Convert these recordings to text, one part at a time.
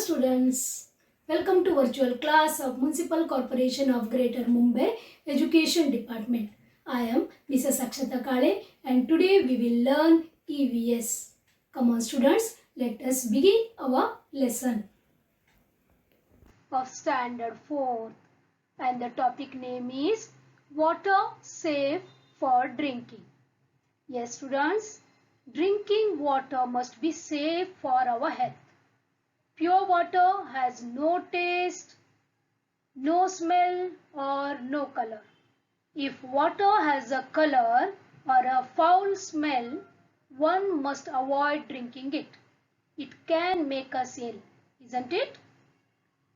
students, welcome to virtual class of Municipal Corporation of Greater Mumbai Education Department. I am Mrs. Akshata Kale and today we will learn EVS. Come on students, let us begin our lesson. Of Standard 4 and the topic name is Water Safe for Drinking. Yes students, drinking water must be safe for our health. Pure water has no taste, no smell or no color. If water has a color or a foul smell, one must avoid drinking it. It can make us ill, isn't it?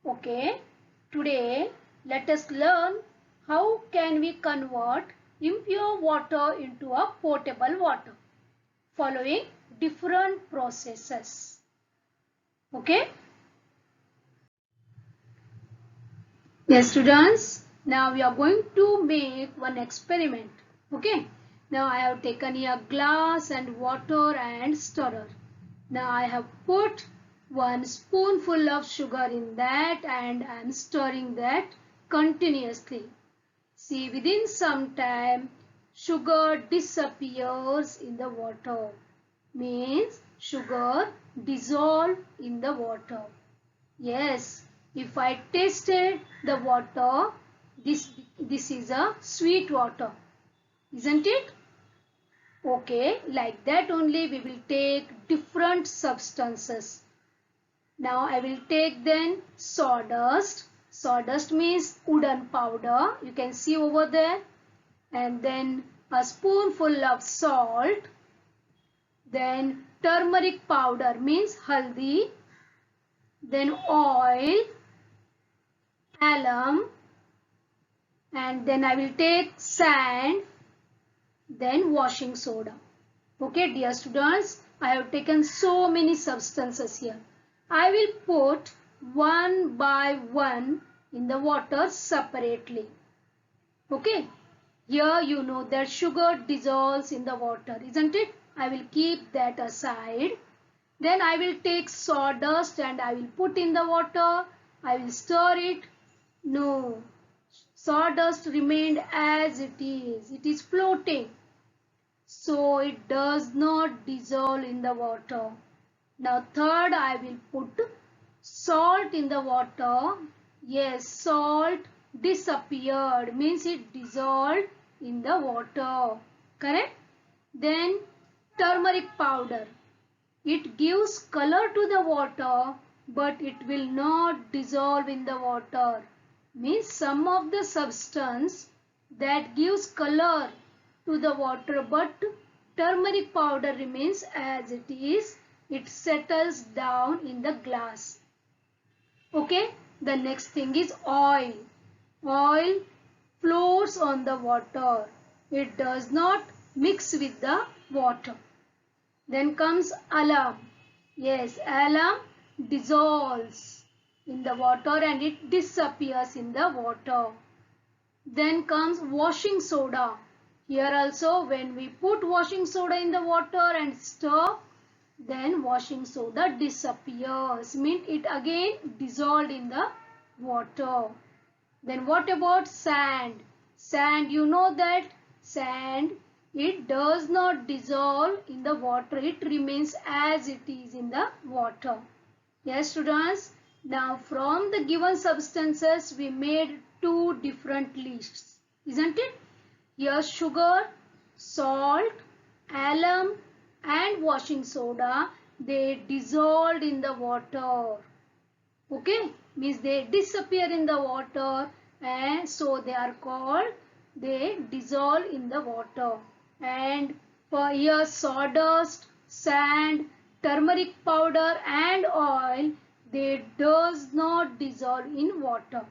Okay, today let us learn how can we convert impure water into a potable water following different processes. Okay. Yes students, now we are going to make one experiment. Okay. Now I have taken a glass and water and stirrer. Now I have put 1 spoonful of sugar in that and I am stirring that continuously. See, within some time sugar disappears in the water. Means sugar dissolve in the water. Yes, if I tasted the water, this is a sweet water, isn't it? Okay, like that only we will take different substances. Now I will take then sawdust. Sawdust means wooden powder. You can see over there. And then a spoonful of salt. Then turmeric powder means haldi. Then oil, alum, and then I will take sand, then washing soda. Okay dear students, I have taken so many substances here. I will put one by one in the water separately. Okay, here you know that sugar dissolves in the water, isn't it? I will keep that aside. Then I will take sawdust and I will put in the water. I will stir it. No, sawdust remained as it is. It is floating. So it does not dissolve in the water. Now third, I will put salt in the water. Yes, salt disappeared. Means it dissolved in the water. Correct? Then turmeric powder. It gives color to the water, but it will not dissolve in the water. Means some of the substance that gives color to the water, but turmeric powder remains as it is. It settles down in the glass. Okay, the next thing is oil. Oil floats on the water. It does not mix with the water. Then comes alum. Yes, alum dissolves in the water and it disappears in the water. Then comes washing soda. Here also when we put washing soda in the water and stir, then washing soda disappears. Means it again dissolved in the water. Then what about sand? Sand, you know that sand, it does not dissolve in the water. It remains as it is in the water. Yes students. Now from the given substances we made two different lists. Isn't it? Here sugar, salt, alum and washing soda, they dissolved in the water. Okay. Means they disappear in the water and so they are called, they dissolve in the water. And for here sawdust, sand, turmeric powder and oil, they does not dissolve in water.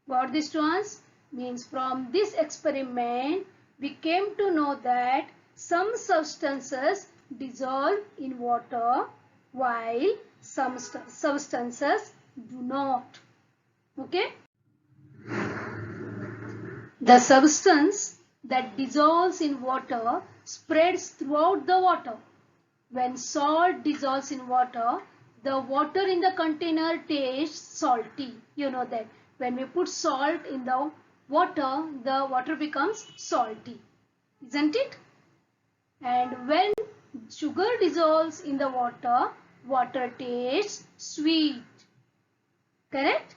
Got this ones? Means from this experiment we came to know that some substances dissolve in water while some substances do not. Okay? The substance that dissolves in water spreads throughout the water. When salt dissolves in water, the water in the container tastes salty. You know that when we put salt in the water becomes salty, isn't it? And when sugar dissolves in the water tastes sweet. Correct?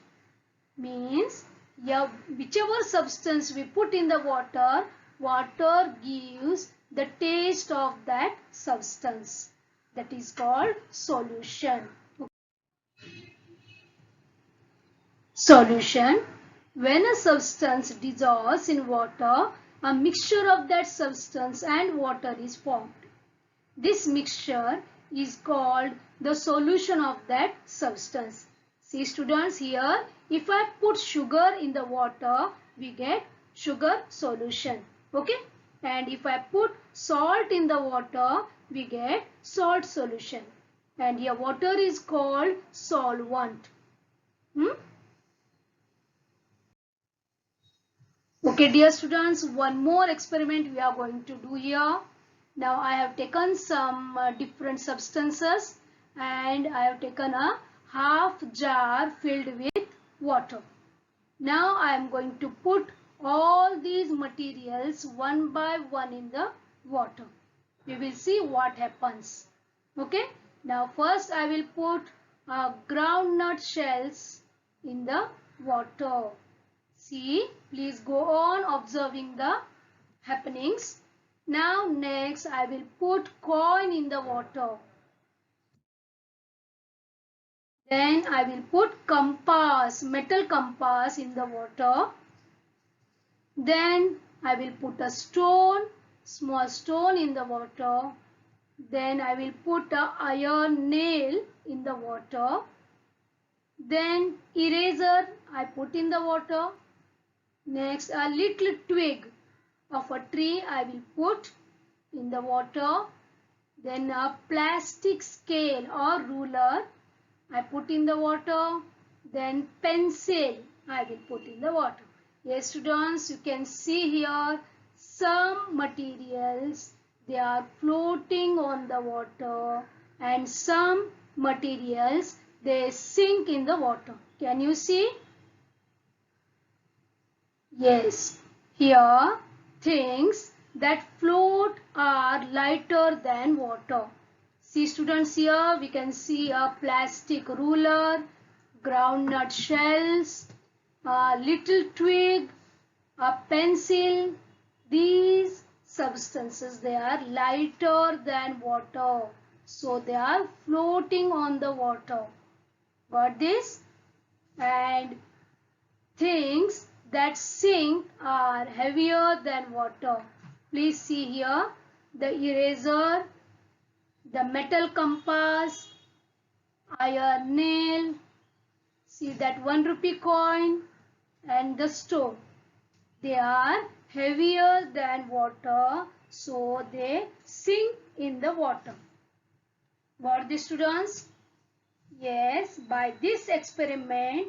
Means, yeah, whichever substance we put in the water gives the taste of that substance. That is called solution. Solution. When a substance dissolves in water, a mixture of that substance and water is formed. This mixture is called the solution of that substance. See students, here, if I put sugar in the water, we get sugar solution. Okay? And if I put salt in the water, we get salt solution. And here water is called solvent. Okay, dear students, one more experiment we are going to do here. Now I have taken some different substances and I have taken a half jar filled with water. Now I am going to put all these materials one by one in the water. We will see what happens. Okay. Now first I will put groundnut shells in the water. See, please go on observing the happenings. Now next I will put coin in the water. Then I will put compass, metal compass in the water. Then I will put a stone, small stone in the water. Then I will put a iron nail in the water. Then eraser I put in the water. Next a little twig of a tree I will put in the water. Then a plastic scale or ruler I put in the water. Then pencil I will put in the water. Yes students, you can see here some materials, they are floating on the water and some materials they sink in the water. Can you see? Yes, here things that float are lighter than water. See students, here we can see a plastic ruler, groundnut shells, a little twig, a pencil. These substances, they are lighter than water. So they are floating on the water. Got this? And things that sink are heavier than water. Please see here the eraser, the metal compass, iron nail, see that 1 rupee coin and the stone. They are heavier than water, so they sink in the water. Got this students? Yes, by this experiment,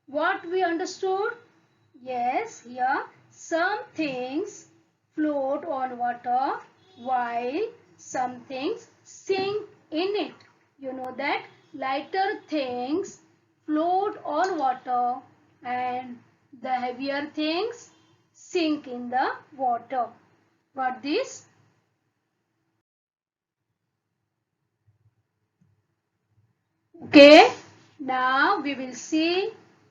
what we understood? Yes, here some things float on water while some things sink in it. You know that lighter things float on water and the heavier things sink in the water. Got this? Okay, now we will see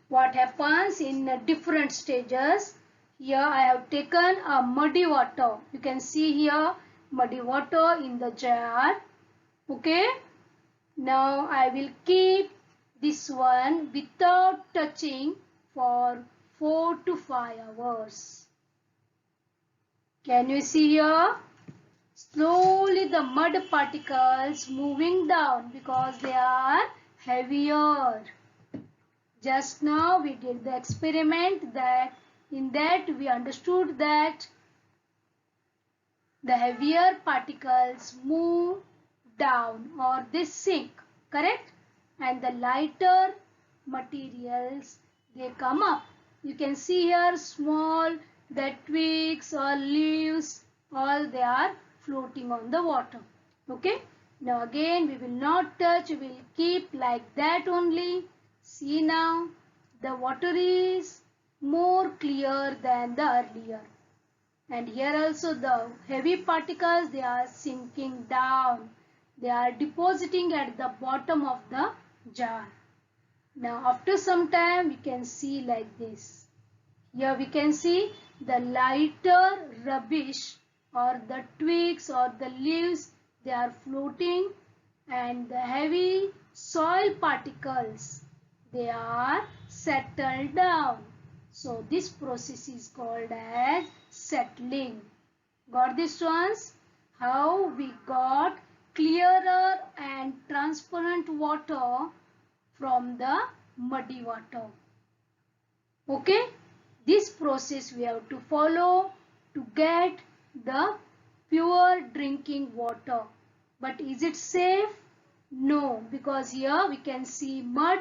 what happens in different stages. Here I have taken a muddy water. You can see here muddy water in the jar. Okay, now I will keep this one without touching for 4 to 5 hours. Can you see here? Slowly the mud particles moving down because they are heavier. Just now we did the experiment that in that we understood that the heavier particles move down or they sink, correct? And the lighter materials, they come up. You can see here small, the twigs or leaves, all they are floating on the water. Okay. Now again we will not touch, we will keep like that only. See now, the water is more clear than the earlier. And here also the heavy particles, they are sinking down. They are depositing at the bottom of the jar. Now after some time we can see like this. Here we can see the lighter rubbish or the twigs or the leaves, they are floating, and the heavy soil particles, they are settled down. So this process is called as settling. Got this ones? How we got clearer and transparent water from the muddy water. Okay, this process we have to follow to get the pure drinking water. But is it safe? No, because here we can see mud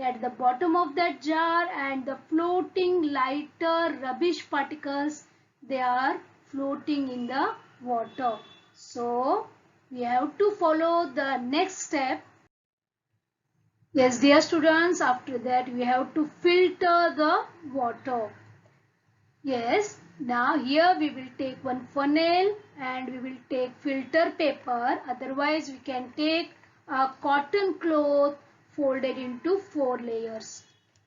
at the bottom of that jar and the floating lighter rubbish particles, they are floating in the water. So we have to follow the next step. Yes, dear students, after that we have to filter the water. Yes, now here we will take one funnel and we will take filter paper. Otherwise, we can take a cotton cloth folded into 4 layers.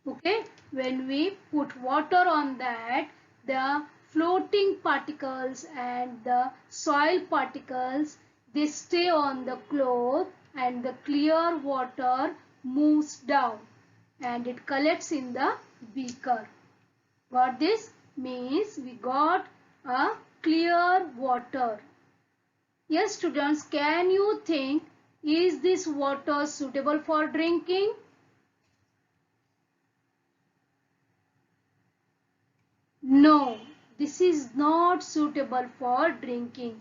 Okay, when we put water on that, the floating particles and the soil particles, they stay on the cloth and the clear water moves down and it collects in the beaker. Got this? Means we got a clear water. Yes, students, can you think, is this water suitable for drinking? No, this is not suitable for drinking.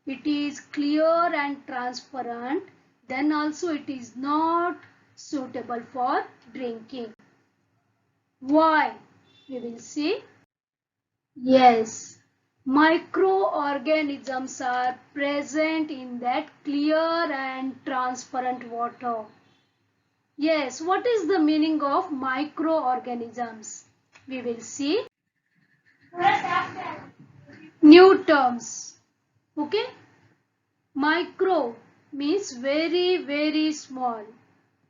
It is clear and transparent. Then also it is not suitable for drinking. Why? We will see. Yes, microorganisms are present in that clear and transparent water. Yes, what is the meaning of microorganisms? We will see new terms. Okay, micro means very, very small,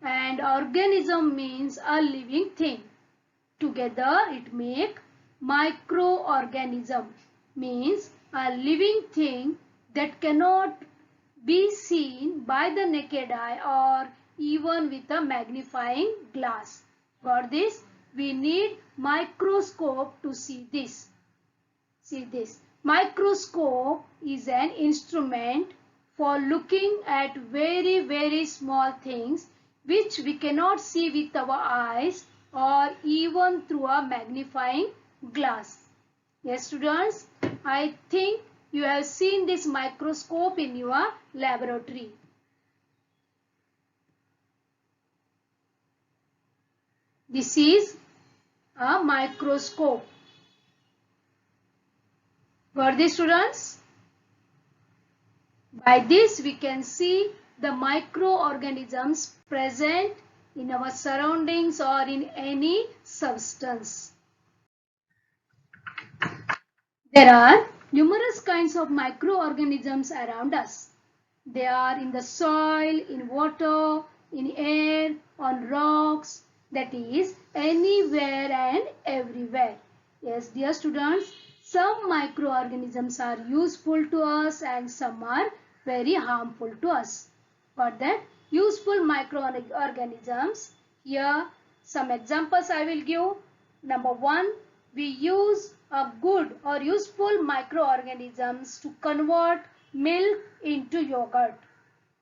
and organism means a living thing. Together it make microorganism, means a living thing that cannot be seen by the naked eye or even with a magnifying glass. For this we need microscope to see this. See this. Microscope is an instrument for looking at very, very small things which we cannot see with our eyes or even through a magnifying glass. Yes, students, I think you have seen this microscope in your laboratory. This is a microscope. Got this, students? By this we can see the microorganisms present in our surroundings or in any substance. There are numerous kinds of microorganisms around us. They are in the soil, in water, in air, on rocks, that is anywhere and everywhere. Yes, dear students, some microorganisms are useful to us and some are very harmful to us. For that, useful microorganisms, here some examples I will give. Number 1, we use a good or useful microorganisms to convert milk into yogurt,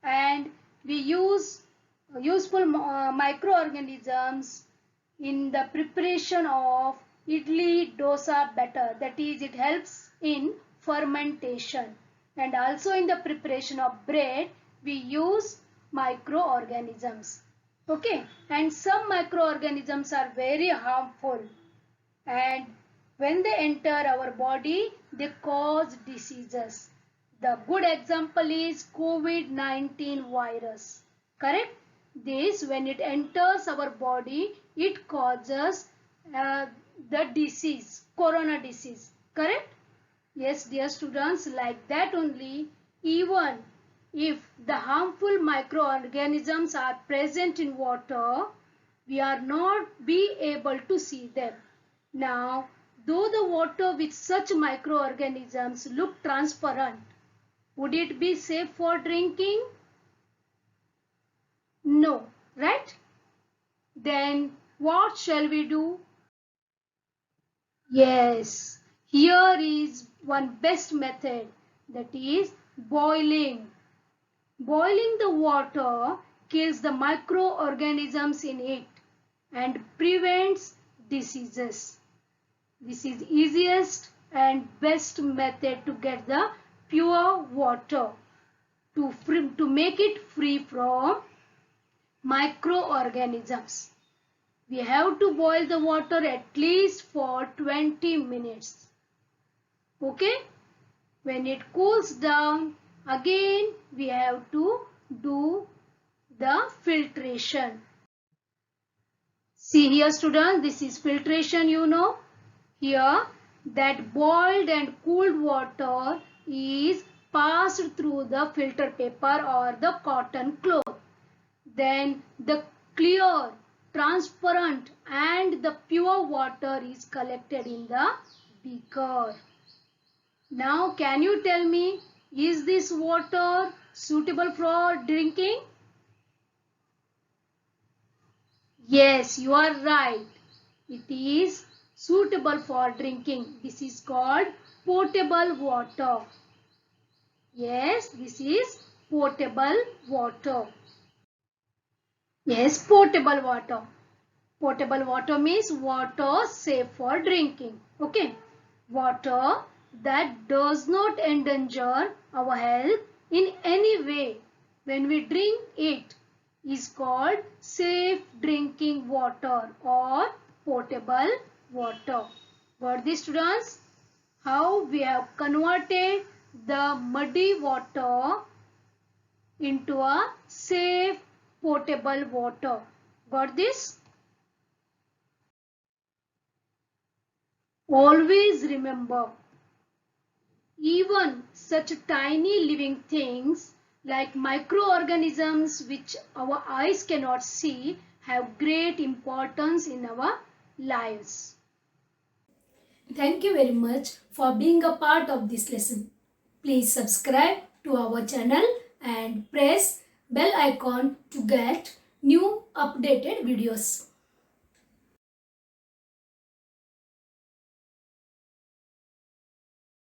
and we use useful microorganisms in the preparation of idli dosa batter, that is it helps in fermentation, and also in the preparation of bread we use microorganisms. Okay, and some microorganisms are very harmful, and when they enter our body they cause diseases. The good example is COVID-19 virus. Correct? This, when it enters our body, it causes the disease, corona disease. Correct? Yes, dear students, like that only, even if the harmful microorganisms are present in water, we are not be able to see them. Now, though the water with such microorganisms look transparent, would it be safe for drinking? No, right? Then what shall we do? Yes, here is one best method, that is boiling. Boiling the water kills the microorganisms in it and prevents diseases. This is easiest and best method to get the pure water, to make it free from microorganisms. We have to boil the water at least for 20 minutes. Okay? When it cools down, again we have to do the filtration. See here students, this is filtration, you know. Here that boiled and cooled water is passed through the filter paper or the cotton cloth. Then the clear, transparent and the pure water is collected in the beaker. Now can you tell me, is this water suitable for drinking? Yes, you are right. It is suitable for drinking. This is called potable water. Yes, this is potable water. Yes, potable water. Potable water means water safe for drinking. Okay. Water that does not endanger our health in any way when we drink it is called safe drinking water or potable water. Got this students? How we have converted the muddy water into a safe potable water. Got this? Always remember, even such tiny living things like microorganisms which our eyes cannot see have great importance in our lives. Thank you very much for being a part of this lesson. Please subscribe to our channel and press bell icon to get new updated videos.